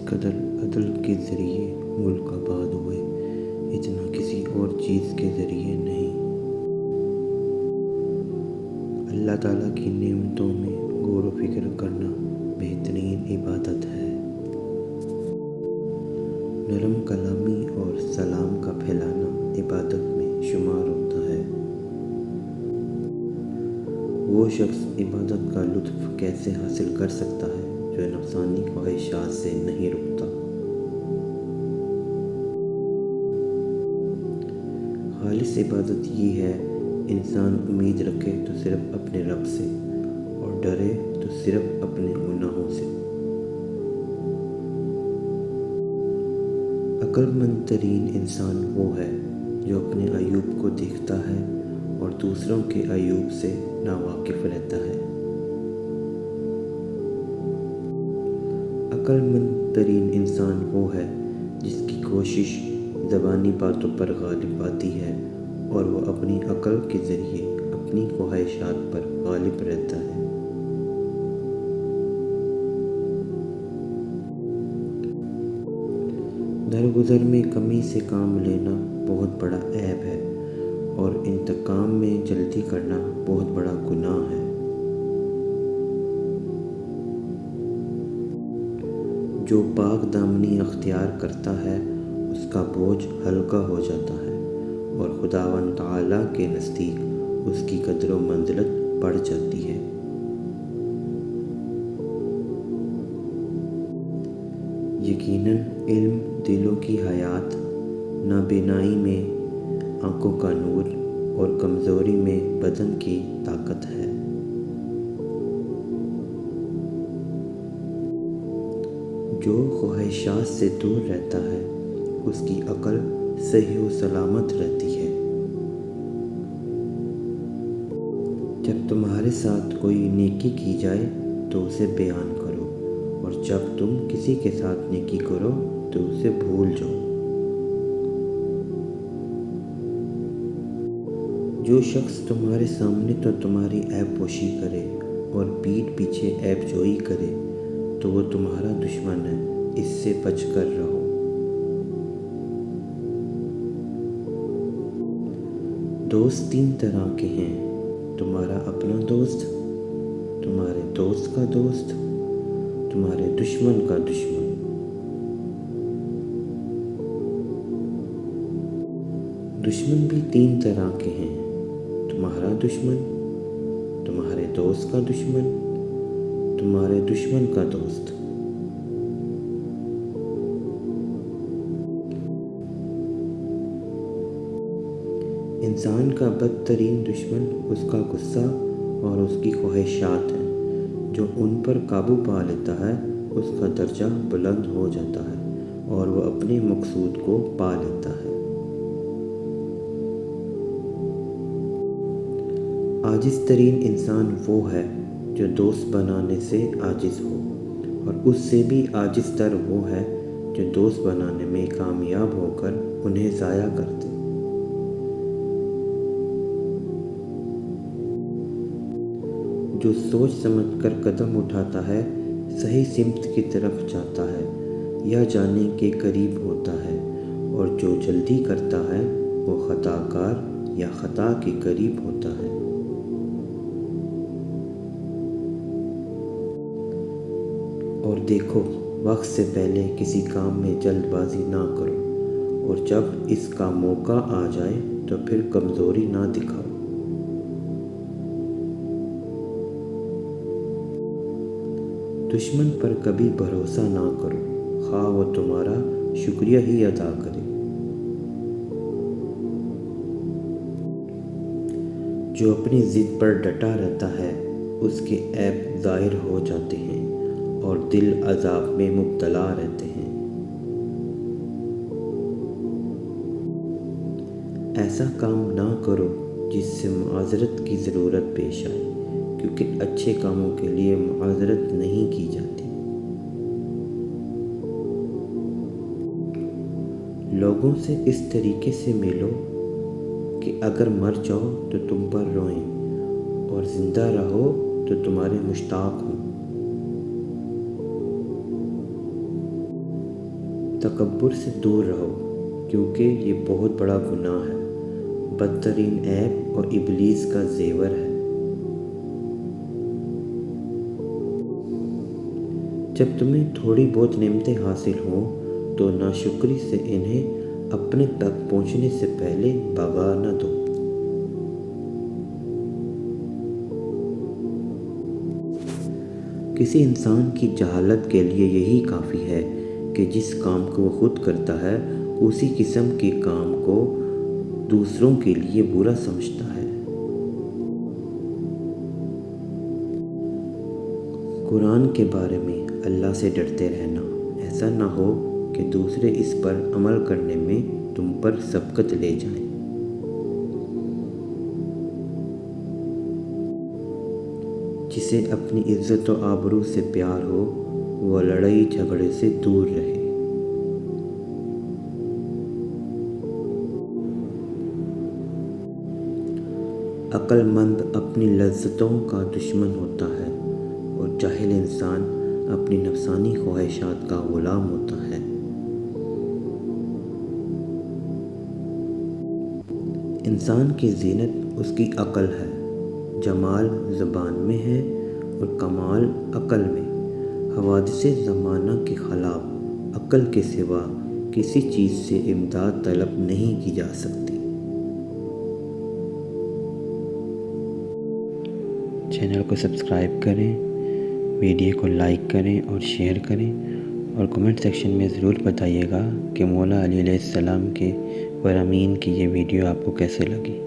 قدر عدل کے ذریعے ملک آباد ہوئے، اتنا کسی اور چیز کے ذریعے نہیں۔ اللہ تعالیٰ کی نعمتوں میں غور و فکر کرنا بہترین عبادت ہے۔ نرم کلامی اور سلام کا پھیلانا عبادت میں شمار ہوتا ہے۔ وہ شخص عبادت کا لطف کیسے حاصل کر سکتا ہے جو نفسانی خواہشات سے نہیں رکتا؟ خالص عبادت یہ ہے، انسان امید رکھے تو صرف اپنے رب سے اور ڈرے تو صرف اپنے گناہوں سے۔ عقل مند ترین انسان وہ ہے جو اپنے عیوب کو دیکھتا ہے اور دوسروں کے عیوب سے ناواقف رہتا ہے۔ عقل مند ترین انسان وہ ہے جس کی کوشش زبانی باتوں پر غالب آتی ہے اور وہ اپنی عقل کے ذریعے اپنی خواہشات پر غالب رہتا ہے۔ درگزر میں کمی سے کام لینا بہت بڑا عیب ہے اور انتقام میں جلدی کرنا بہت بڑا گناہ ہے۔ جو پاک دامنی اختیار کرتا ہے اس کا بوجھ ہلکا ہو جاتا ہے اور خداوند تعالیٰ کے نزدیک اس کی قدر و منزلت بڑھ جاتی ہے۔ یقیناً علم دلوں کی حیات، نابینائی میں آنکھوں کا نور اور کمزوری میں بدن کی طاقت ہے۔ جو خواہشات سے دور رہتا ہے اس کی عقل صحیح و سلامت رہتی ہے۔ جب تمہارے ساتھ کوئی نیکی کی جائے تو اسے بیان کرو، اور جب تم کسی کے ساتھ نیکی کرو تو اسے بھول جاؤ۔ جو شخص تمہارے سامنے تو تمہاری عیب پوشی کرے اور پیٹھ پیچھے عیب جوئی کرے تو وہ تمہارا دشمن ہے، اس سے بچ کر رہو۔ دوست تین طرح کے ہیں، تمہارا اپنا دوست، تمہارے دوست کا دوست، تمہارے دشمن کا دشمن۔ دشمن بھی تین طرح کے ہیں، تمہارا دشمن، تمہارے دوست کا دشمن، تمہارے دشمن کا دوست۔ انسان کا بدترین دشمن اس کا غصہ اور اس کی خواہشات ہیں۔ جو ان پر قابو پا لیتا ہے اس کا درجہ بلند ہو جاتا ہے اور وہ اپنے مقصود کو پا لیتا ہے۔ عاجز ترین انسان وہ ہے جو دوست بنانے سے عاجز ہو، اور اس سے بھی عاجز تر وہ ہے جو دوست بنانے میں کامیاب ہو کر انہیں ضائع کر دے۔ جو سوچ سمجھ کر قدم اٹھاتا ہے صحیح سمت کی طرف جاتا ہے یا جانے کے قریب ہوتا ہے، اور جو جلدی کرتا ہے وہ خطا کار یا خطا کے قریب ہوتا ہے۔ اور دیکھو، وقت سے پہلے کسی کام میں جلد بازی نہ کرو، اور جب اس کا موقع آ جائے تو پھر کمزوری نہ دکھاؤ۔ دشمن پر کبھی بھروسہ نہ کرو، خواہ وہ تمہارا شکریہ ہی ادا کرے۔ جو اپنی ضد پر ڈٹا رہتا ہے اس کے عیب ظاہر ہو جاتے ہیں اور دل عذاب میں مبتلا رہتے ہیں۔ ایسا کام نہ کرو جس سے معذرت کی ضرورت پیش آئے، کیونکہ اچھے کاموں کے لیے معذرت نہیں کی جاتی۔ لوگوں سے اس طریقے سے ملو کہ اگر مر جاؤ تو تم پر روئیں اور زندہ رہو تو تمہارے مشتاق ہوں۔ تکبر سے دور رہو کیونکہ یہ بہت بڑا گناہ ہے، بدترین عیب اور ابلیس کا زیور ہے۔ جب تمہیں تھوڑی بہت نعمتیں حاصل ہوں تو ناشکری سے انہیں اپنے تک پہنچنے سے پہلے بھگا نہ دو۔ کسی انسان کی جہالت کے لیے یہی کافی ہے کہ جس کام کو وہ خود کرتا ہے اسی قسم کے کام کو دوسروں کے لیے برا سمجھتا ہے۔ قرآن کے بارے میں اللہ سے ڈرتے رہنا، ایسا نہ ہو کہ دوسرے اس پر عمل کرنے میں تم پر سبقت لے جائیں۔ جسے اپنی عزت و آبرو سے پیار ہو وہ لڑائی جھگڑے سے دور رہے۔ عقل مند اپنی لذتوں کا دشمن ہوتا ہے اور جاہل انسان اپنی نفسانی خواہشات کا غلام ہوتا ہے۔ انسان کی زینت اس کی عقل ہے، جمال زبان میں ہے اور کمال عقل میں۔ حوادث زمانہ کے خلاف عقل کے سوا کسی چیز سے امداد طلب نہیں کی جا سکتی۔ چینل کو سبسکرائب کریں، ویڈیو کو لائک کریں اور شیئر کریں، اور کمنٹ سیکشن میں ضرور بتائیے گا کہ مولا علی علیہ السلام کے فرامین کی یہ ویڈیو آپ کو کیسے لگی۔